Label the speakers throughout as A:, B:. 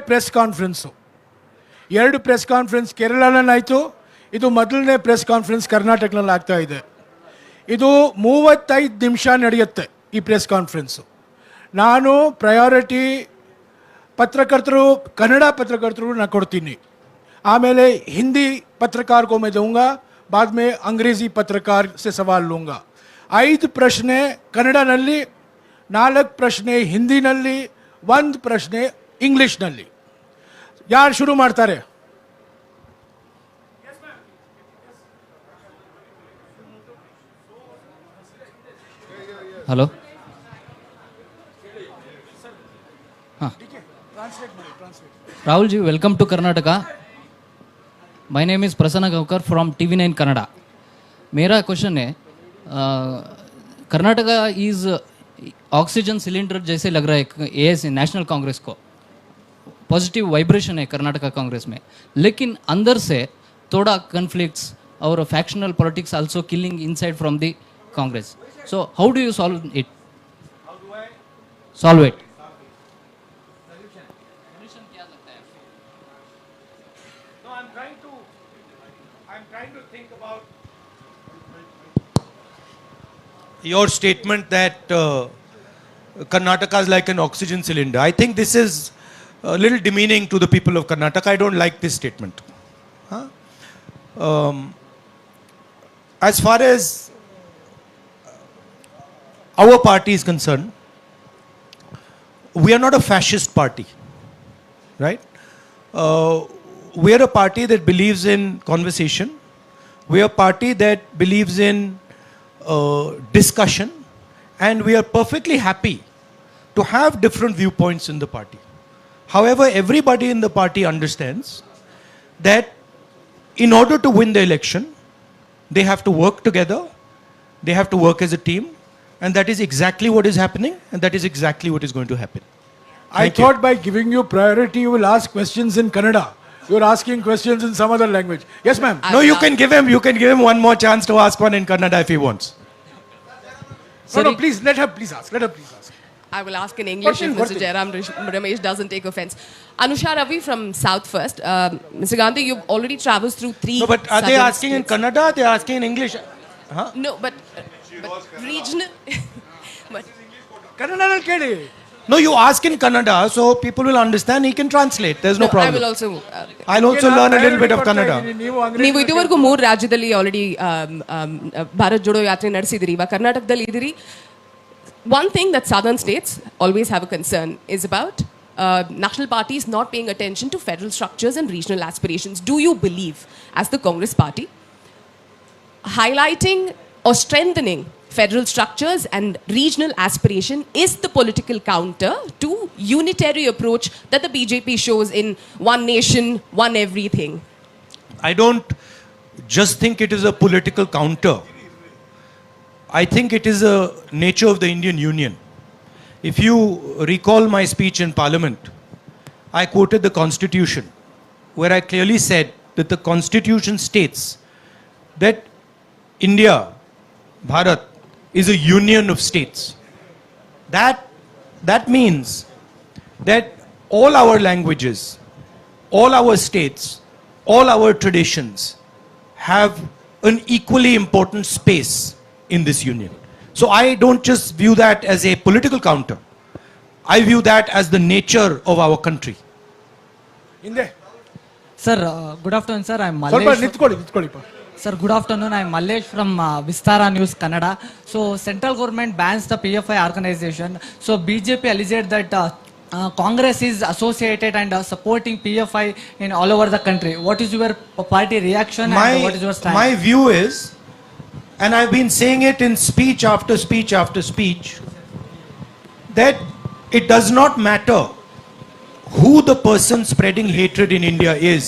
A: Press conference. 2 press conference ಕೇರಳನಲ್ಲಾಯಿತು, ಇದು ಮೊದಲನೇ press conference ಕರ್ನಾಟಕದಲ್ಲಿ ಆಗ್ತಾ ಇದೆ. ಇದು 35 ನಿಮಿಷ ನಡೆಯುತ್ತೆ ಈ ಪ್ರೆಸ್ ಕಾನ್ಫರೆನ್ಸು. ನಾನು ಪ್ರಯಾರಿಟಿ पत्रकर्तरू कन्नड़ा पत्रकर्तरू ना कोड्तीनि, आमेले हिंदी पत्रकार को मैं दूंगा, बाद में अंग्रेजी पत्रकार से सवाल लूँगा. 5 प्रश्ने कन्नड़ नल्ली, 4 प्रश्ने हिंदी नल्ली, 1 प्रश्ने इंग्लिश नल्ली. यार शुरू माड्तारे?
B: Hello. Rahul ji, welcome to Karnataka. My name is Prasanna Gavkar from TV9 Kannada. मेरा क्वेश्चन है, कर्नाटका इज ऑक्सीजन सिलेंडर जैसे लग रहा है एएससी नेशनल कांग्रेस को. पॉजिटिव वाइब्रेशन है कर्नाटका कांग्रेस में, लेकिन अंदर से थोड़ा कन्फ्लिक्ट्स और factional politics also killing inside from the Congress. So how do you solve it? Solve it.
C: Trying to think about your statement that Karnataka is like an oxygen cylinder. I think this is a little demeaning to the people of Karnataka. I don't like this statement. As far as our party is concerned, we are not a fascist party, right? We are a party that believes in conversation. We are a party that believes in discussion, and we are perfectly happy to have different viewpoints in the party. However, everybody in the party understands that in order to win the election, they have to work together, they have to work as a team, and that is exactly what is happening, and that is exactly what is going to happen.
A: I thought by giving you priority, you will ask questions in Kannada. You are asking questions in some other language. Yes, ma'am.
C: No, you can give him one more chance to ask one in Kannada if he wants.
A: No, please, let her please ask.
D: I will ask in English if Mr. Jairam Ramesh doesn't take offense. Anusha Ravi from South First. Mr. Gandhi, you've already traveled through 3.
C: No, but are they asking in Kannada? They are asking in English. Huh?
D: No, but regional. But
A: Kannada kedi.
C: No, you ask in Kannada, so people will understand. He can translate. There's no problem.
D: I will also.
C: I'll also learn a little bit of Kannada.
D: ನೀವು ಇದುವರೆಗೂ 3 ರಾಜ್ಯದಲ್ಲಿ already Bharat Jodo ಯಾತ್ರೆ ನಡೆಸಿದಿರಿ, ಇವಾಗ ಕರ್ನಾಟಕದಲ್ಲಿ ಇದ್ದೀರಿ. One thing that southern states always have a concern is about national parties not paying attention to federal structures and regional aspirations. Do you believe, as the Congress party, highlighting or strengthening federal structures and regional aspiration is the political counter to unitary approach that the BJP shows in one nation, one everything?
C: I don't just think it is a political counter. I think it is a nature of the Indian Union. If you recall my speech in Parliament, I quoted the Constitution, where I clearly said that the Constitution states that India, Bharat, is a union of states. That means that all our languages, all our states, all our traditions have an equally important space in this union. So I don't just view that as a political counter. I view that as the nature of our country.
A: Inde.
E: Sir, good afternoon, sir. I'm Mallesh.
A: ಸ್ವಲ್ಪ ನಿಂತ್ಕೊಳ್ಳಿ.
E: Sir, good afternoon. I'm Mallesh from Vistara News, Kannada. So, central government bans the PFI organization. So, BJP alleged that Congress is associated and supporting PFI in all over the country. What is your party reaction and what is your stand?
C: My view is, and I've been saying it in speech after speech after speech, that it does not matter who the person spreading hatred in India is.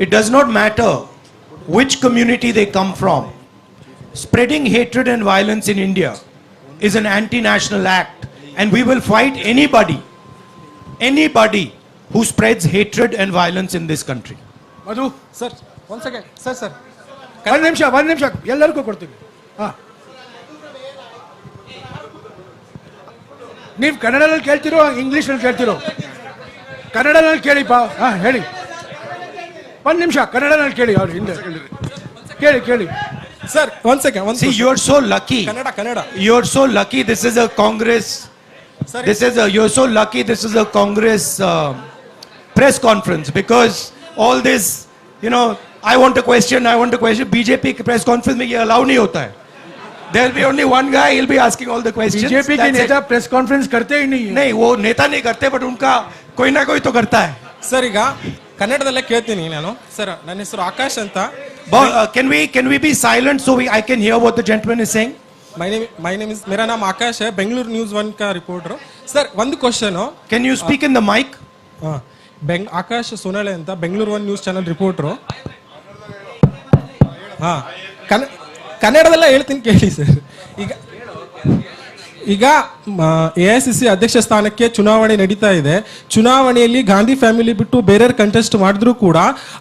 C: It does not matter which community they come from. Spreading hatred and violence in India is an anti-national act, and we will fight anybody who spreads hatred and violence in this country.
A: Madhu,
F: Sir, one second. Sir.
A: ಒಂದು ನಿಮಿಷ ಎಲ್ಲರಿಗೂ ಕೊಡ್ತೀವಿ. ನೀವು ಕನ್ನಡದಲ್ಲಿ ಕೇಳ್ತಿರೋ ಇಂಗ್ಲೀಷಲ್ಲಿ ಕೇಳ್ತಿರೋ? ಕನ್ನಡನಲ್ಲಿ ಕೇಳಿಪ್ಪ. ಹಾಂ ಹೇಳಿ, ಒಂದು ನಿಮಿಷ ಕನ್ನಡನಲ್ಲಿ ಕೇಳಿ, ಅವ್ರು ಹಿಂದೆ ಕೇಳಿ.
F: Sir, one second.
C: See, you're so lucky.
F: Kannada.
C: You're so lucky. This is a Congress.
F: Sorry.
C: You're so lucky. This is a Congress press conference, because all this, I want a question. BJP press conference में ये allow नहीं होता है. There'll be only one guy. He'll be asking all the questions.
A: BJP के नेता press conference करते ही नहीं है.
C: नहीं, वो नेता नहीं करते, but उनका कोई ना कोई तो करता है.
F: ಸರ್ ಈಗ ಕನ್ನಡದಲ್ಲೇ ಕೇಳ್ತೀನಿ ನಾನು. ಸರ್ ನನ್ನ ಹೆಸರು ಆಕಾಶ್ ಅಂತ.
C: Can we be silent so I can hear what the gentleman is saying?
F: My name is मेरा नाम आकाश है, बेंगलुरु न्यूज़ 1 का रिपोर्टर. सर ಒಂದು question.
C: Can you speak in the mic?
F: Akash Sonale ಅಂತ, ಬೆಂಗಳೂರು 1 ನ್ಯೂಸ್ ಚಾನೆಲ್ ರಿಪೋರ್ಟರು. ಕನ್ನಡದಲ್ಲೇ ಹೇಳ್ತೀನಿ ಕೇಳಿ ಸರ್. ಈಗ AICC ಅಧ್ಯಕ್ಷ ಸ್ಥಾನಕ್ಕೆ ಚುನಾವಣೆ ನಡೀತಾ ಇದೆ. ಚುನಾವಣೆಯಲ್ಲಿ ಗಾಂಧಿ ಫ್ಯಾಮಿಲಿ ಬಿಟ್ಟು ಬೇರೆಯವ್ರು ಕಂಟೆಸ್ಟ್ ಮಾಡಿದ್ರು ಕೂಡ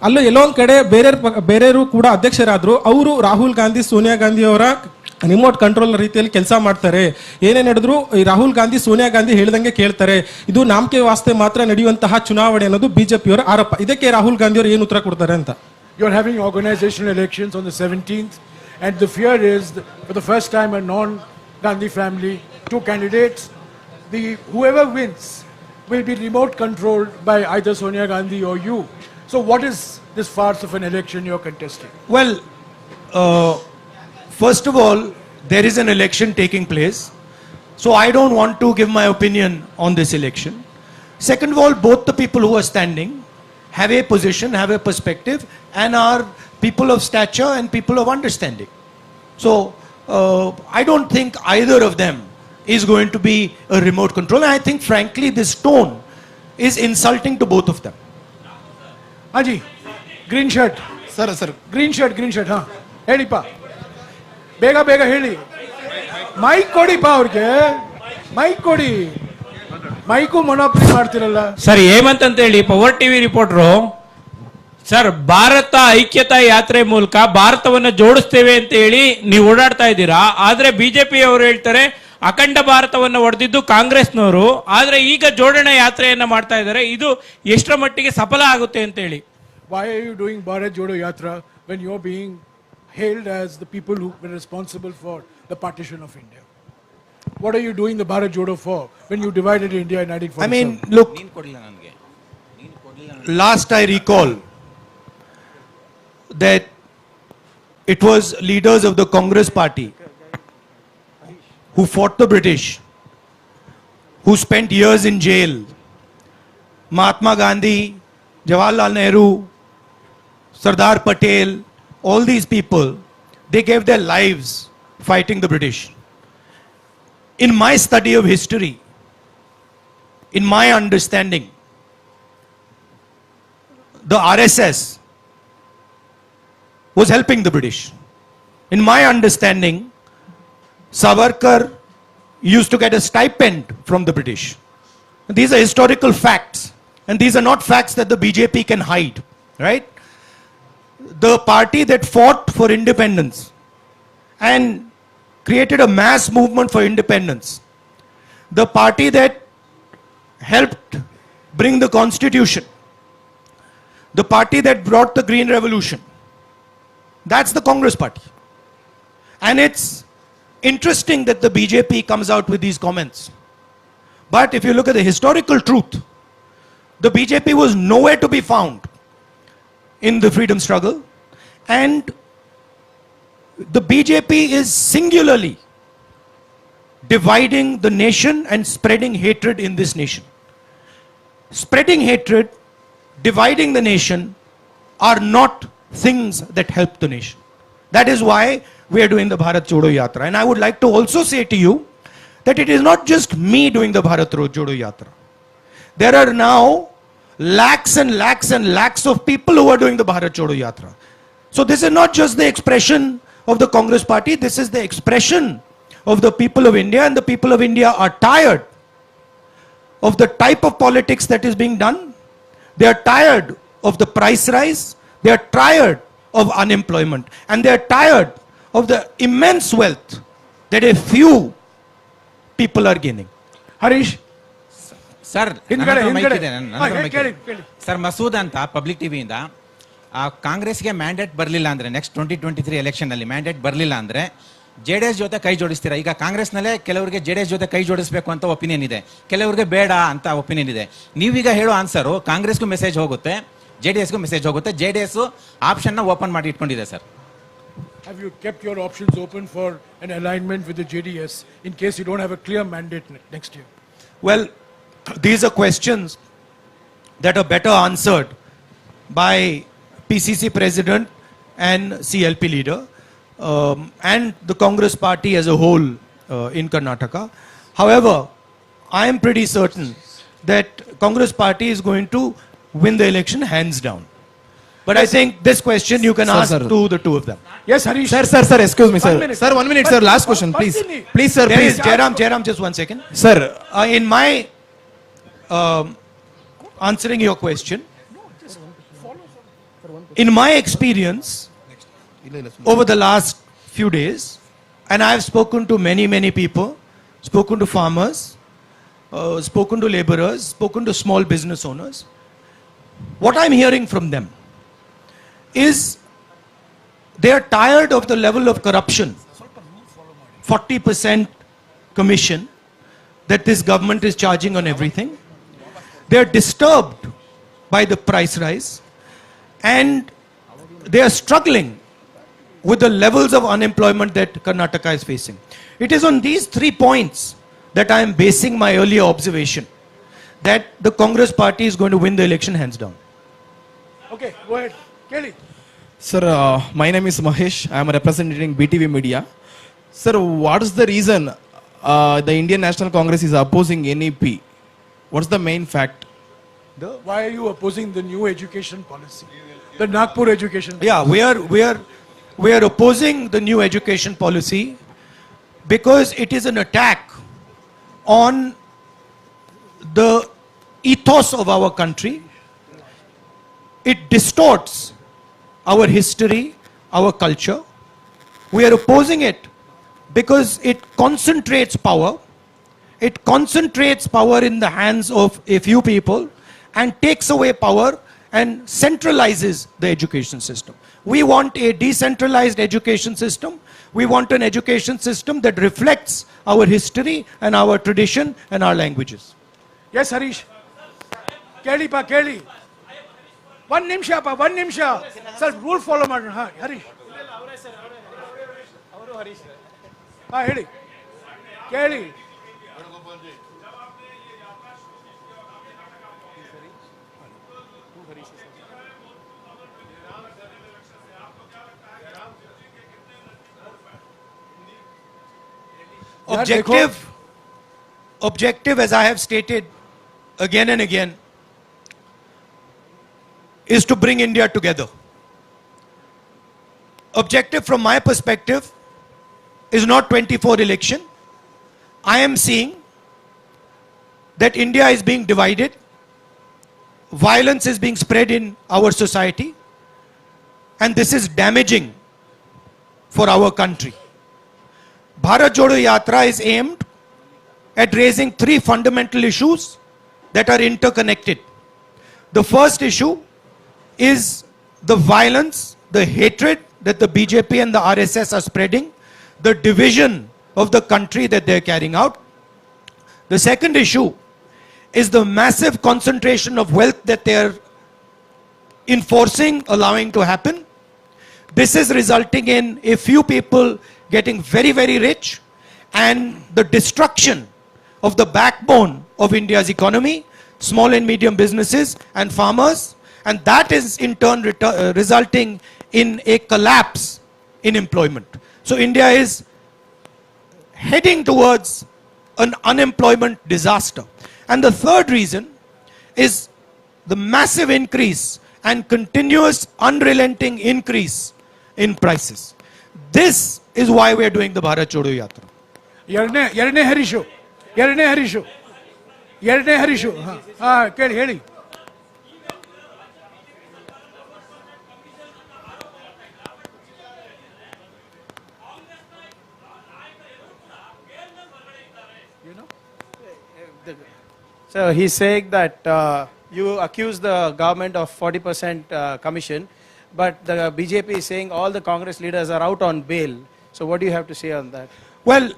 F: ಅಲ್ಲೂ ಎಲ್ಲೋ ಒಂದ್ ಕಡೆ ಬೇರೆಯವರು ಕೂಡ ಅಧ್ಯಕ್ಷರಾದ್ರು. ಅವರು ರಾಹುಲ್ ಗಾಂಧಿ, ಸೋನಿಯಾ ಗಾಂಧಿ ಅವರ ರಿಮೋಟ್ ಕಂಟ್ರೋಲ್ ರೀತಿಯಲ್ಲಿ ಕೆಲಸ ಮಾಡ್ತಾರೆ. ಏನೇ ನಡೆದ್ರು ಈ ರಾಹುಲ್ ಗಾಂಧಿ, ಸೋನಿಯಾ ಗಾಂಧಿ ಹೇಳಿದಂಗೆ ಕೇಳ್ತಾರೆ. ಇದು ನಾಮಕೆ ವಾಸ್ತೆ ಮಾತ್ರ ನಡೆಯುವಂತಹ ಚುನಾವಣೆ ಅನ್ನೋದು ಬಿಜೆಪಿಯವರ ಆರೋಪ. ಇದಕ್ಕೆ ರಾಹುಲ್ ಗಾಂಧಿ ಅವರು ಏನು ಉತ್ತರ ಕೊಡ್ತಾರೆ ಅಂತ.
A: You are having organizational elections on the 17th, and the fear is that for the first time a non-Gandhi family, 2 candidates, whoever wins will be remote controlled by either Sonia Gandhi or you. So what is this farce of an election you're contesting?
C: Well, first of all, there is an election taking place, so I don't want to give my opinion on this election. Second of all, both the people who are standing have a position, have a perspective, and are people of stature and people of understanding. So I don't think either of them is going to be a remote control. And I think frankly this tone is insulting to both of them.
A: Haji, green shirt.
F: Sir
A: Green shirt, ಹಾಂ ಹೇಳಿಪ್ಪ, ಬೇಗ ಹೇಳಿ. Mic ಕೊಡಿಪ್ಪ ಅವ್ರಿಗೆ, mic ಕೊಡಿ. Mike ಮೊನೋಪ್ಲಿ ಮಾಡ್ತಿರಲ್ಲ.
G: Sir Hemant ಅಂತ ಹೇಳಿ power TV reporter. Sir, Bharat ಐಕ್ಯತಾ ಯಾತ್ರೆ ಮೂಲಕ ಭಾರತವನ್ನು ಜೋಡಿಸ್ತೇವೆ ಅಂತ ಹೇಳಿ ನೀವು ಓಡಾಡ್ತಾ ಇದ್ದೀರಾ. ಆದ್ರೆ ಬಿಜೆಪಿ ಅವರು ಹೇಳ್ತಾರೆ ಅಖಂಡ ಭಾರತವನ್ನು ಒಡೆದಿದ್ದು ಕಾಂಗ್ರೆಸ್ನವರು. ಆದ್ರೆ ಈಗ ಜೋಡಣೆ ಯಾತ್ರೆಯನ್ನ ಮಾಡ್ತಾ ಇದ್ದಾರೆ. ಇದು ಎಷ್ಟರ ಮಟ್ಟಿಗೆ ಸಫಲ ಆಗುತ್ತೆ ಅಂತ ಹೇಳಿ.
A: Why are you doing Bharat Jodo Yatra when you're being hailed as the people who were responsible for the partition of India? What are you doing the Bharat Jodo for when you divided India in 1947?
C: I mean, look, last I recall that it was leaders of the Congress party who fought the British, who spent years in jail. Mahatma Gandhi, Jawaharlal Nehru, Sardar Patel, all these people, they gave their lives fighting the British. In my study of history, in my understanding, the RSS was helping the British. In my understanding, Savarkar used to get a stipend from the British. These are historical facts, and these are not facts that the BJP can hide, right? The party that fought for independence and created a mass movement for independence, the party that helped bring the constitution, the party that brought the Green Revolution, that's the Congress party. And it's interesting that the BJP comes out with these comments. But if you look at the historical truth, the BJP was nowhere to be found in the freedom struggle, and the BJP is singularly dividing the nation and spreading hatred in this nation. Spreading hatred, dividing the nation are not things that help the nation. That is why we are doing the Bharat Jodo Yatra. And I would like to also say to you that it is not just me doing the Bharat Jodo Yatra. There are now lakhs and lakhs and lakhs of people who are doing the Bharat Jodo Yatra. So this is not just the expression of the Congress party, this is the expression of the people of India, and the people of India are tired of the type of politics that is being done. They are tired of the price rise, they are tired of unemployment, and they are tired of the immense wealth that a few people are gaining.
A: Harish,
H: sir
A: ಹಿಂದ್ಗಡೆ ಹಿಂದ್ಗಡೆ ಕೇಳಿ ಕೇಳಿ.
H: Sir Masood ಅಂತ public ಟಿವಿಯಿಂದ ಕಾಂಗ್ರೆಸ್ಗೆ mandate ಬರಲಿಲ್ಲ ಅಂದ್ರೆ next 2023 election ಅಲ್ಲಿ mandate ಬರಲಿಲ್ಲ ಅಂದ್ರೆ ಜೆಡಿಎಸ್ ಜೊತೆ ಕೈ ಜೋಡಿಸ್ತೀರಾ? ಈಗ ಕಾಂಗ್ರೆಸ್ನಲ್ಲೇ ಕೆಲವರಿಗೆ ಜೆಡಿಎಸ್ ಜೊತೆ ಕೈ ಜೋಡಿಸಬೇಕು ಅಂತ ಒಪಿನಿಯನ್ ಇದೆ, ಕೆಲವರಿಗೆ ಬೇಡ ಅಂತ ಒಪಿನಿಯನ್ ಇದೆ. ನೀವೀಗ ಹೇಳೋ ಆನ್ಸರು ಕಾಂಗ್ರೆಸ್ಗೂ ಮೆಸೇಜ್ ಹೋಗುತ್ತೆ, ಜೆಡಿಎಸ್ಗೂ ಮೆಸೇಜ್ ಹೋಗುತ್ತೆ. ಜೆಡಿಎಸ್ ಆಪ್ಷನ್ ಓಪನ್ ಮಾಡಿ ಇಟ್ಕೊಂಡಿದೆ sir.
A: Have you kept your options open for an alignment with the JDS in case you don't have a clear mandate next year?
C: Well, these are questions that are better answered by PCC president and CLP leader and the Congress party as a whole in Karnataka. However, I am pretty certain that Congress party is going to win the election hands down. But I think this question you can ask to the two of them.
A: Yes, Harish.
I: Sir, excuse me, sir.
A: 1 minute.
I: Sir, 1 minute, sir. Last question, please. Please, sir,
C: There
I: please.
C: is Jairam, just 1 second.
I: Sir,
C: In my answering your question, in my experience over the last few days, and I have spoken to many people, spoken to farmers, spoken to laborers, spoken to small business owners. What I'm hearing from them is they are tired of the level of corruption, 40% commission that this government is charging on everything. They are disturbed by the price rise and they are struggling with the levels of unemployment that Karnataka is facing. It is on these 3 points that I am basing my earlier observation that the Congress party is going to win the election hands down.
A: Okay, go ahead. Kelly.
I: sir, my name is Mahesh. I am representing BTV Media. Sir, what is the reason the Indian National Congress is opposing NEP? What's the main fact?
A: Why are you opposing the new education policy? The Nagpur education policy?
C: Yeah, we are opposing the new education policy because it is an attack on the ethos of our country. It distorts our history, our culture. We are opposing it because it concentrates power. It concentrates power in the hands of a few people and takes away power and centralizes the education system. We want a decentralized education system. We want an education system that reflects our history and our tradition and our languages.
A: Yes, Harish. Kelly pa, Kelly. 1 ನಿಮಿಷ pa, 1 ನಿಮಿಷ. Sir, rule follow ಮಾಡೋಣ. ಹಾ, Harish. ಹಾ, ಹೇಳಿ. ಕೇಳಿ.
C: Objective, as I have stated again and again, is to bring India together. Objective from my perspective is not 24 election. I am seeing that India is being divided. Violence is being spread in our society. And this is damaging for our country. Bharat Jodo Yatra is aimed at raising 3 fundamental issues that are interconnected. The first issue is the violence, the hatred that the BJP and the RSS are spreading, the division of the country that they're carrying out. The second issue is the massive concentration of wealth that they're enforcing, allowing to happen. This is resulting in a few people getting very, very rich and the destruction of the backbone of India's economy, small and medium businesses and farmers. And that is in turn resulting in a collapse in employment. So India is heading towards an unemployment disaster. And the third reason is the massive increase and continuous unrelenting increase in prices. This is why we are doing the Bharat Jodo Yatra.
A: ಎರಡನೇ ಹರೀಶು. ಹಾ, ಕೇಳಿ ಹೇಳಿ.
J: So he's saying that you accuse the government of 40% commission, but the BJP is saying all the Congress leaders are out on bail. So what do you have to say on that?
C: Well,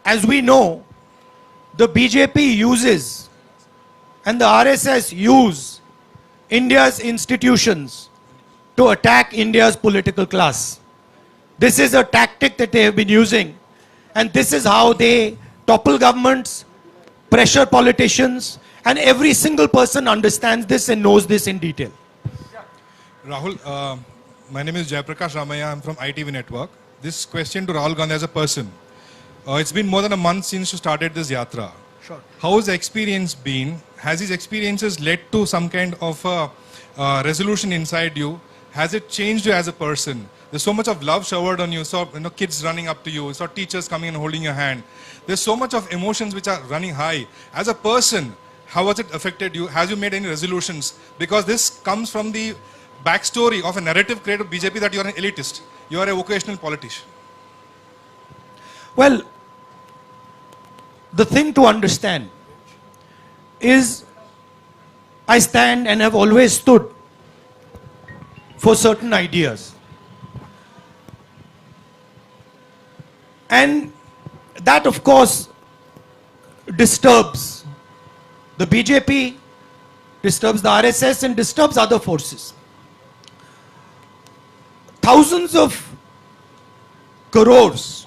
C: as we know, the BJP uses and the RSS use India's institutions to attack India's political class. This is a tactic that they have been using, and this is how they topple governments, pressure politicians, and every single person understands this and knows this in detail.
K: Rahul, my name is Jayaprakash Ramaya. I'm from ITV Network. This question to Rahul Gandhi as a person. It's been more than a month since you started this Yatra.
A: Sure.
K: How has the experience been? Has these experiences led to some kind of resolution inside you? Has it changed you as a person? There's so much of love showered on you. So, kids running up to you. So teachers coming and holding your hand. There's so much of emotions which are running high. As a person, how has it affected you? Has you made any resolutions? Because this comes from the backstory of a narrative created by BJP that you are an elitist. You are a vocational politician.
C: Well, the thing to understand is I stand and have always stood for certain ideas. And that, of course, disturbs the BJP, disturbs the RSS, and disturbs other forces. Thousands of crores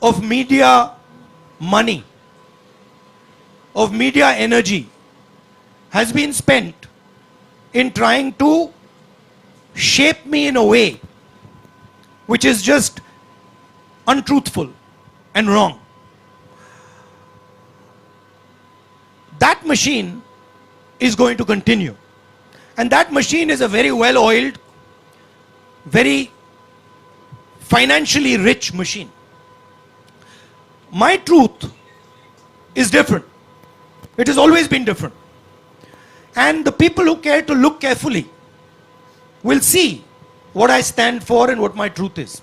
C: of media money, of media energy has been spent in trying to shape me in a way which is just untruthful and wrong. That machine is going to continue. And that machine is a very well-oiled, very financially rich machine. My truth is different. It has always been different. And the people who care to look carefully will see what I stand for and what my truth is.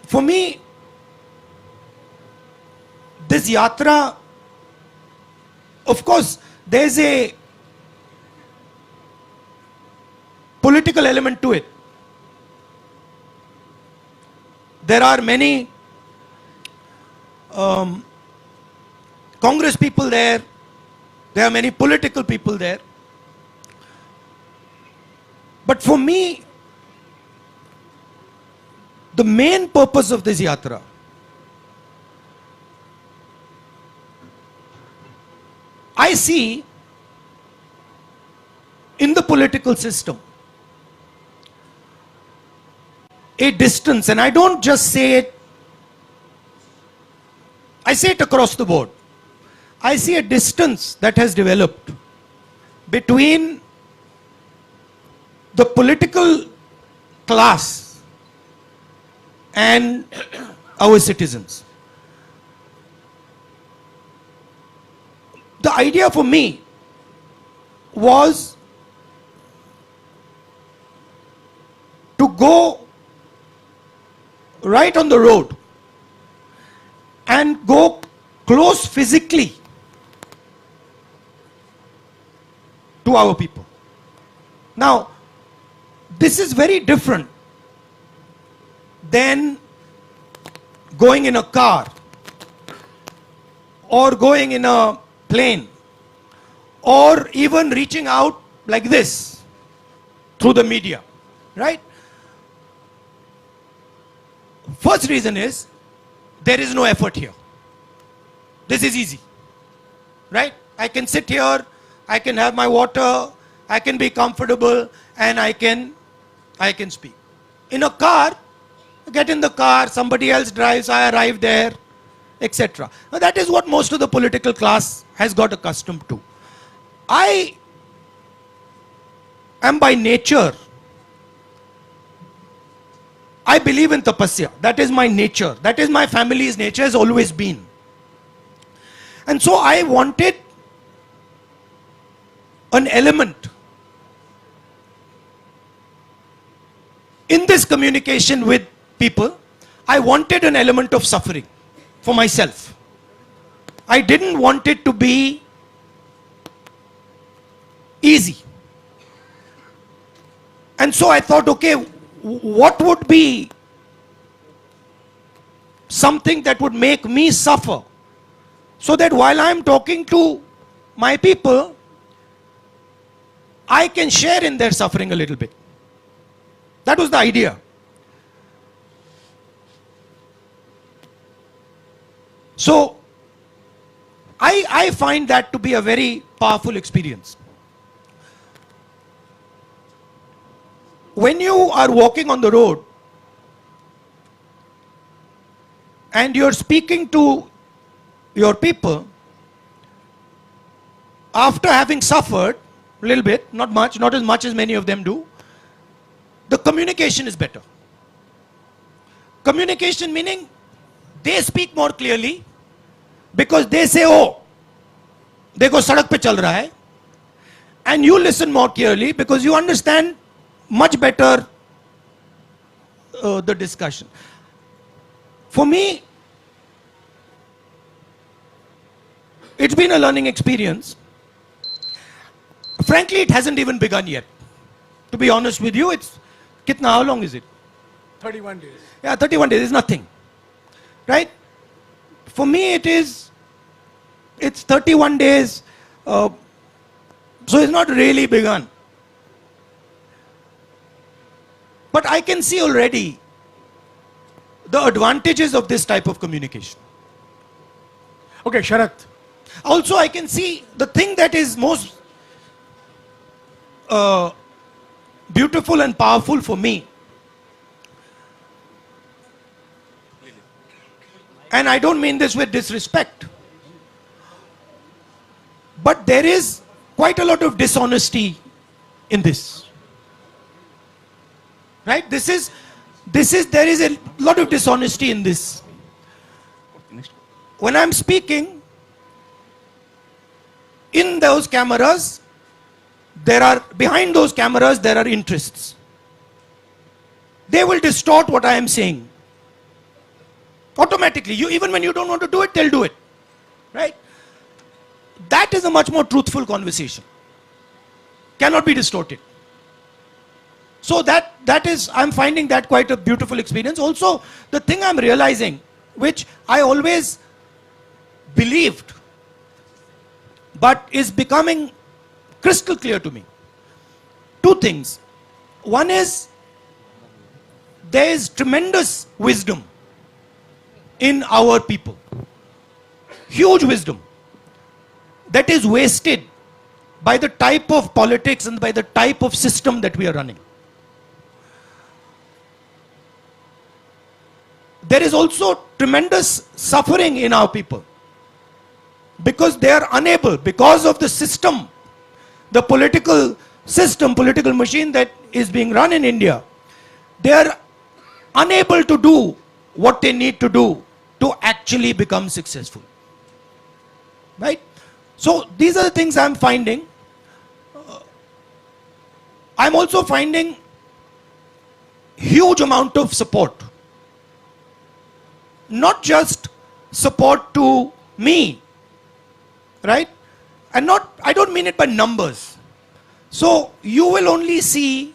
C: For me, this Yatra, of course, there's a political element to it. There are many Congress people there. There are many political people there. But for me, the main purpose of this Yatra I see in the political system a distance, and I don't just say it, I say it across the board. I see a distance that has developed between the political class and our citizens. The idea for me was to go right on the road and go close physically to our people. Now, this is very different than going in a car or going in a plane or even reaching out like this through the media, right? First reason is there is no effort here. This is easy, right? I can sit here, I can have my water, I can be comfortable, and I can speak. In a car, get in the car, somebody else drives, I arrive there, etc. Now that is what most of the political class has got accustomed to. I am by nature, I believe in tapasya. That is my nature. That is my family's nature, has always been. And so I wanted an element in this communication with people. I wanted an element of suffering for myself. I didn't want it to be easy. And so I thought, okay, what would be something that would make me suffer, so that while I'm talking to my people, I can share in their suffering a little bit. That was the idea. So I find that to be a very powerful experience. When you are walking on the road and you're speaking to your people, after having suffered a little bit, not much, not as much as many of them do, the communication is better. Communication meaning they speak more clearly because they say, oh, देखो सड़क पे चल रहा है, and you listen more clearly because you understand much better the discussion. For me, it's been a learning experience. Frankly, it hasn't even begun yet. To be honest with you, it's how long is it?
A: 31 days.
C: Yeah, 31 days is nothing. Right? For me, it's 31 days. So it's not really begun. But I can see already the advantages of this type of communication.
A: Okay, Sharat.
C: Also, I can see the thing that is most beautiful and powerful for me. And I don't mean this with disrespect. But there is quite a lot of dishonesty in this. Right? There is a lot of dishonesty in this. When I'm speaking, in those cameras, behind those cameras, there are interests. They will distort what I am saying. Automatically. Even when you don't want to do it, they'll do it. Right? That is a much more truthful conversation. Cannot be distorted. So that is, I'm finding that quite a beautiful experience. Also, the thing I'm realizing, which I always believed, but is becoming crystal clear to me. Two things. One is, there is tremendous wisdom in our people. Huge wisdom that is wasted by the type of politics and by the type of system that we are running. There is also tremendous suffering in our people because they are unable, because of the system, the political system, political machine that is being run in India, they are unable to do what they need to do to actually become successful. Right? So these are the things I'm finding. I'm also finding huge amount of support. Not just support to me, right? And I don't mean it by numbers. So you will only see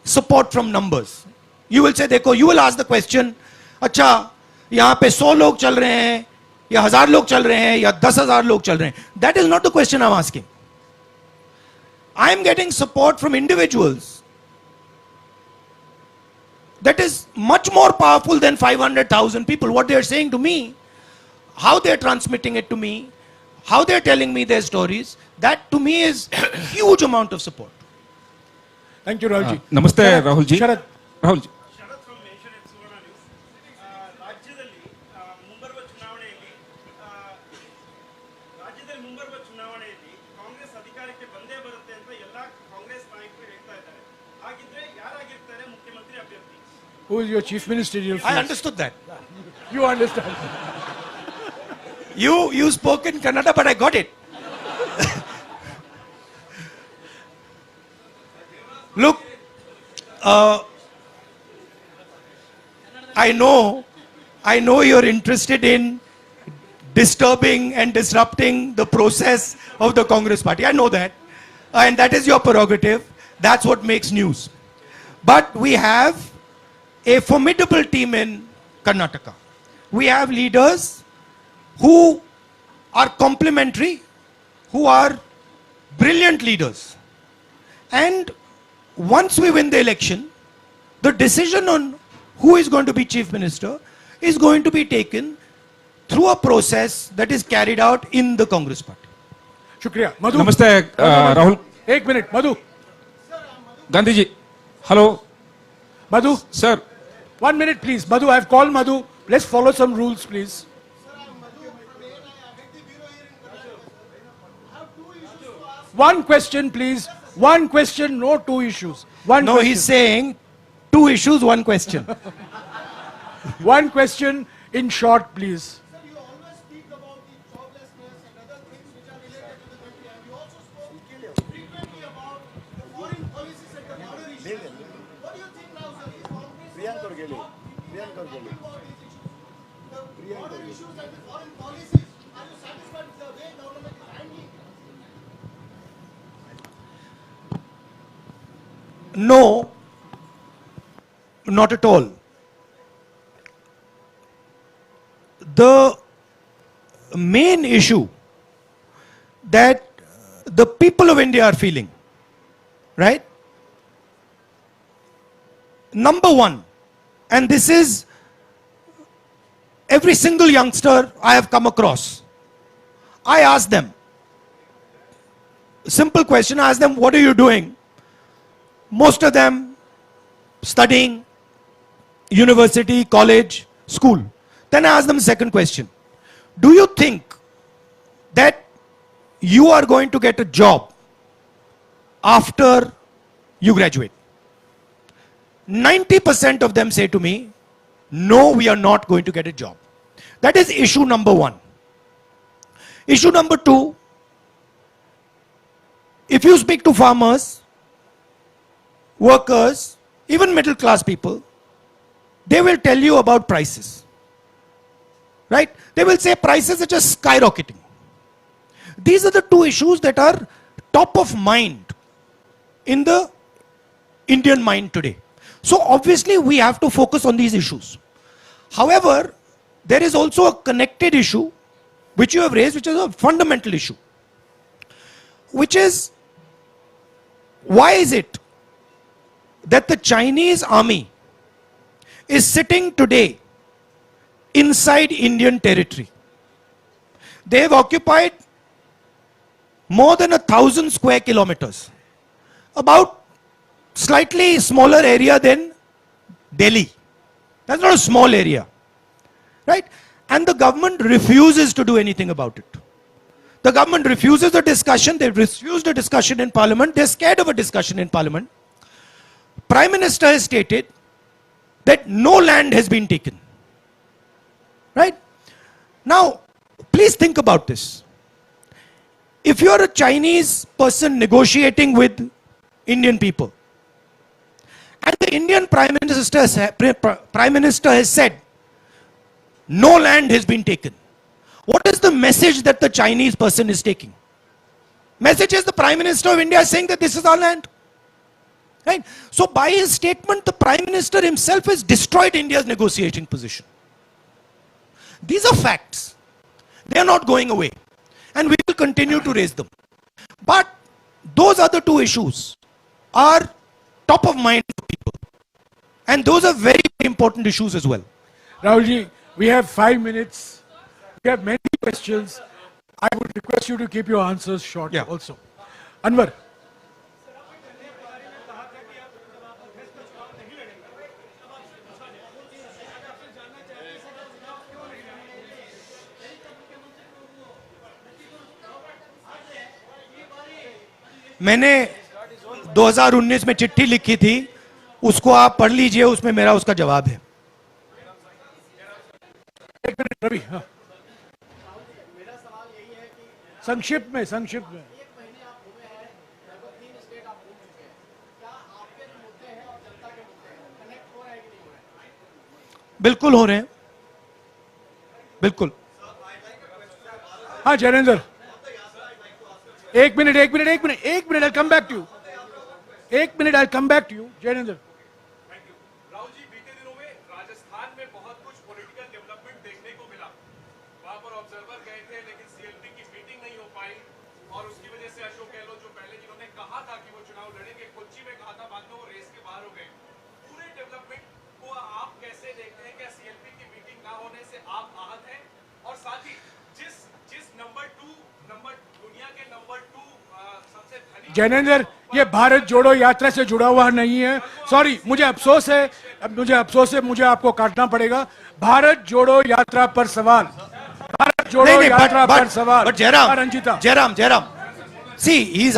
C: support from numbers. You will say, देखो, you will ask the question, अच्छा, यहाँ पे 100 लोग चल रहे हैं, या 1000 लोग चल रहे हैं, या 10,000 लोग चल रहे हैं. That is not the question I'm asking. I am getting support from individuals. That is much more powerful than 500,000 people. What they are saying to me, how they are transmitting it to me, how they are telling me their stories, that to me is huge amount of support.
A: Thank you, Rahul ji.
F: Namaste, Rahul ji.
A: Sharat.
F: Rahul ji.
A: Who is your chief ministerial?
C: I understood that.
A: You understand.
C: You spoke in Kannada, but I got it. Look, I know you're interested in disturbing and disrupting the process of the Congress party. I know that. And that is your prerogative. That's what makes news. But we have a formidable team in Karnataka. We have leaders who are complementary, who are brilliant leaders. And once we win the election, the decision on who is going to be chief minister is going to be taken through a process that is carried out in the Congress party.
A: शुक्रिया मधु
L: नमस्ते राहुल
A: एक minute Madhu
L: Gandhi ji hello
A: Madhu
L: sir
A: 1 minute please Madhu, I've called Madhu. Let's follow some rules please. One question please, one question, no two issues. One
C: No,
A: question.
C: he's saying 2 issues, 1 question.
A: One question in short please.
C: No, not at all. The main issue that the people of India are feeling, right? Number one, and this is every single youngster I have come across, I ask them, simple question, I ask them, what are you doing? Most of them studying, university, college, school. Then I ask them the second question. Do you think that you are going to get a job after you graduate? 90% of them say to me, no, we are not going to get a job. That is issue number one. Issue number two, if you speak to farmers, workers, even middle class people, they will tell you about prices. Right? They will say prices are just skyrocketing. These are the two issues that are top of mind in the Indian mind today. So obviously we have to focus on these issues. However, there is also a connected issue which you have raised, which is a fundamental issue, which is, why is it that the Chinese army is sitting today inside Indian territory? They have occupied more than 1,000 square kilometers, about slightly smaller area than Delhi. That's not a small area, right? And the government refuses to do anything about it. The government refuses the discussion. They refused a discussion in parliament. They're scared of a discussion in parliament. Prime Minister has stated that no land has been taken. Right? Now, please think about this. If you are a Chinese person negotiating with Indian people, and the Indian Prime Minister has said, no land has been taken, what is the message that the Chinese person is taking? Message is the Prime Minister of India is saying that this is our land. Right? So by his statement, the Prime Minister himself has destroyed India's negotiating position. These are facts. They are not going away. And we will continue to raise them. But those other two issues are top of mind for people. And those are very important issues as well.
A: Rahulji, we have 5 minutes. We have many questions. I would request you to keep your answers short also. Anwar.
C: मैंने 2019 में चिट्ठी लिखी थी, उसको आप पढ़ लीजिए, उसमें मेरा उसका जवाब है.
A: एक मिनट रवि, हाँ. संक्षिप्त में
C: बिल्कुल हो रहे हैं, बिल्कुल.
A: हाँ जैनेंद्र, एक minute, I come back to you, एक minute, I come back to you Jainendra.
M: Rahul ji, बीते दिनों में राजस्थान में बहुत कुछ पॉलिटिकल डेवलपमेंट देखने को मिला। वहां पर ऑब्जर्वर गए थे, लेकिन सीएलपी की मीटिंग नहीं हो पाई और उसकी वजह से अशोक गहलोत जो पहले जिन्होंने कहा था कि वो चुनाव लड़ेंगे, कोच्चि में कहा था, बाद में वो रेस के बाहर हो गए। पूरे डेवलपमेंट को आप कैसे देखते हैं? क्या सीएलपी की मीटिंग ना होने से आप आहत हैं? और साथ ही जिस नंबर 2 दुनिया के नंबर 2 सबसे धनी
A: जैनेंद्र, ये भारत जोड़ो यात्रा से जुड़ा हुआ नहीं है। सॉरी, मुझे अफसोस है, मुझे आपको काटना पड़ेगा। भारत जोड़ो यात्रा पर सवाल, भारत जोड़ो यात्रा पर सवाल।
C: But Jairam,
A: Ranjita,
C: Jairam. See, he's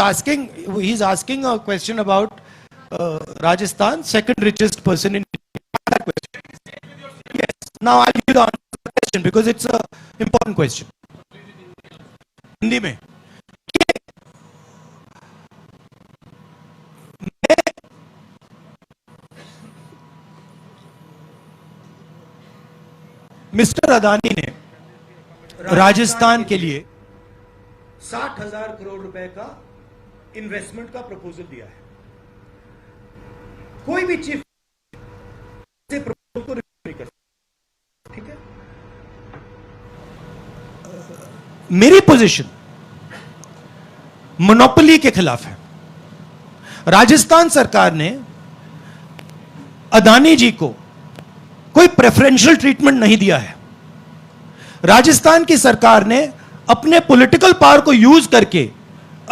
C: asking a question about Rajasthan, second richest person in that question. Yes. Now I'll give you the answer to the question because it's a important question. Hindi में mister Adani ने राजस्थान के लिए 60,000 करोड़ रुपए का investment का proposal दिया है। कोई भी चीफ से प्रपोजल को रिफ्यूज नहीं कर सकता, ठीक है? मेरी पोजीशन मोनोपोली के खिलाफ है। राजस्थान सरकार ने अदानी जी को कोई प्रेफरेंशियल ट्रीटमेंट नहीं दिया है। राजस्थान की सरकार ने अपने पॉलिटिकल पावर को यूज करके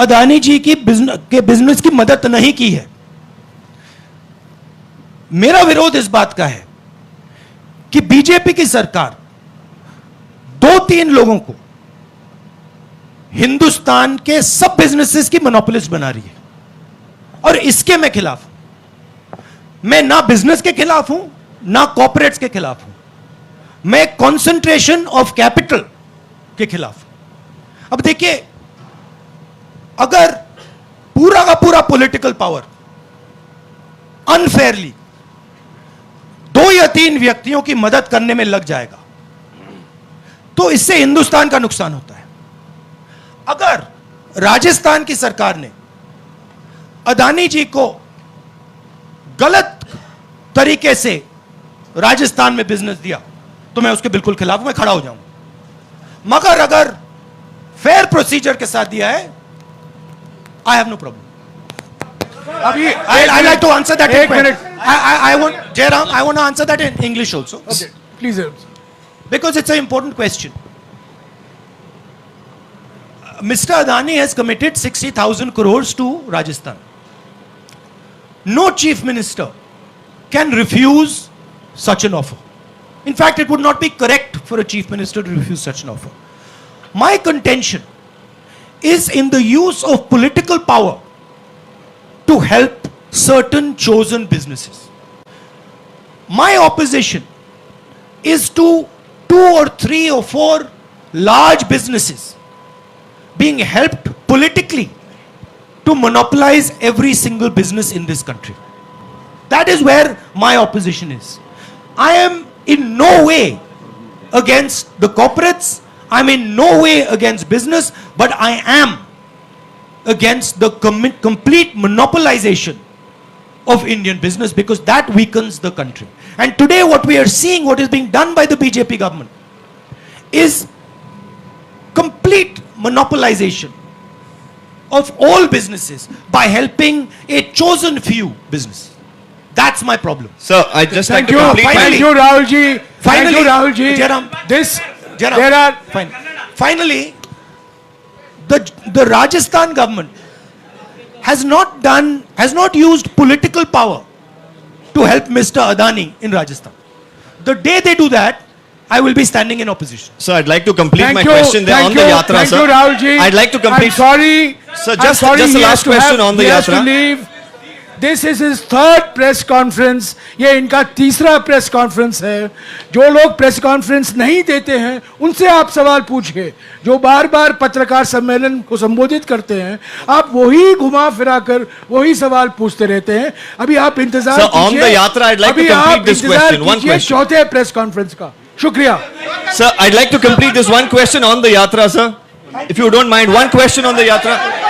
C: अदानी जी की बिजनेस की मदद नहीं की है। मेरा विरोध इस बात का है कि बीजेपी की सरकार 2-3 लोगों को हिंदुस्तान के सब बिजनेसेस की मोनोपोलिस्ट बना रही है और इसके मैं खिलाफ हूं। मैं ना बिजनेस के खिलाफ हूं, ना कॉर्पोरेट्स के खिलाफ हूं, मैं कंसंट्रेशन ऑफ कैपिटल के खिलाफ हूं। अब देखिए, अगर पूरा का पूरा पॉलिटिकल पावर अनफेयरली 2 या 3 व्यक्तियों की मदद करने में लग जाएगा तो इससे हिंदुस्तान का नुकसान होता है। अगर राजस्थान की सरकार ने अदानी जी को गलत तरीके से राजस्थान में बिजनेस दिया तो मैं उसके बिल्कुल खिलाफ हूं, मैं खड़ा हो जाऊंगा। मगर अगर फेयर प्रोसीजर के साथ दिया है, आई हैव नो प्रॉब्लम। अभी I like to answer that. एक minute, I want Jairam, I want to answer that in English also,
A: please,
C: because it's a important question. Mr. Adani has committed 60,000 crores to Rajasthan. No chief minister can refuse such an offer. In fact, it would not be correct for a chief minister to refuse such an offer. My contention is in the use of political power to help certain chosen businesses. My opposition is to 2 or 3 or 4 large businesses being helped politically to monopolize every single business in this country. That is where my opposition is. I am in no way against the corporates, I'm in no way against business, but I am against the complete monopolization of Indian business because that weakens the country. And today what we are seeing, what is being done by the BJP government is complete monopolization of all businesses by helping a chosen few businesses. That's my problem.
N: Sir, I just like
A: thank
N: to
A: you,
N: complete
A: thank you, Rahul ji. Thank you, Rahul ji.
C: Jairam,
A: This,
C: Jairam,
A: there are
C: fine. Finally, the Rajasthan government has not used political power to help Mr. Adani in Rajasthan. The day they do that, I will be standing in opposition.
N: Sir, I'd like to complete
A: thank
N: my
A: you,
N: question there
A: thank
N: on the
A: you,
N: Yatra,
A: thank
N: sir.
A: you, Rahul ji.
N: I'd like to complete.
A: I'm sorry.
N: Sir,
A: I'm
N: just
A: sorry,
N: the
A: he has
N: last
A: to
N: question
A: have-
N: on the
A: he has to
N: Yatra.
A: leave. This is his 3rd press conference. ये इनका 3रा press conference है। जो लोग press conference नहीं देते हैं उनसे आप सवाल पूछिए। जो बार बार पत्रकार सम्मेलन को संबोधित करते हैं, आप वही घुमा फिरा कर वही सवाल पूछते रहते हैं। अभी आप इंतजार
N: Sir, on
A: कीजिए।
N: the Yatra, I'd like to
A: अभी
N: complete
A: आप
N: this
A: इंतजार
N: question. One
A: कीजिए
N: question.
A: 4थे प्रेस कॉन्फ्रेंस का। शुक्रिया।
N: Sir, I'd like to complete this one question on the Yatra, sir. if you don't mind, one question on the Yatra.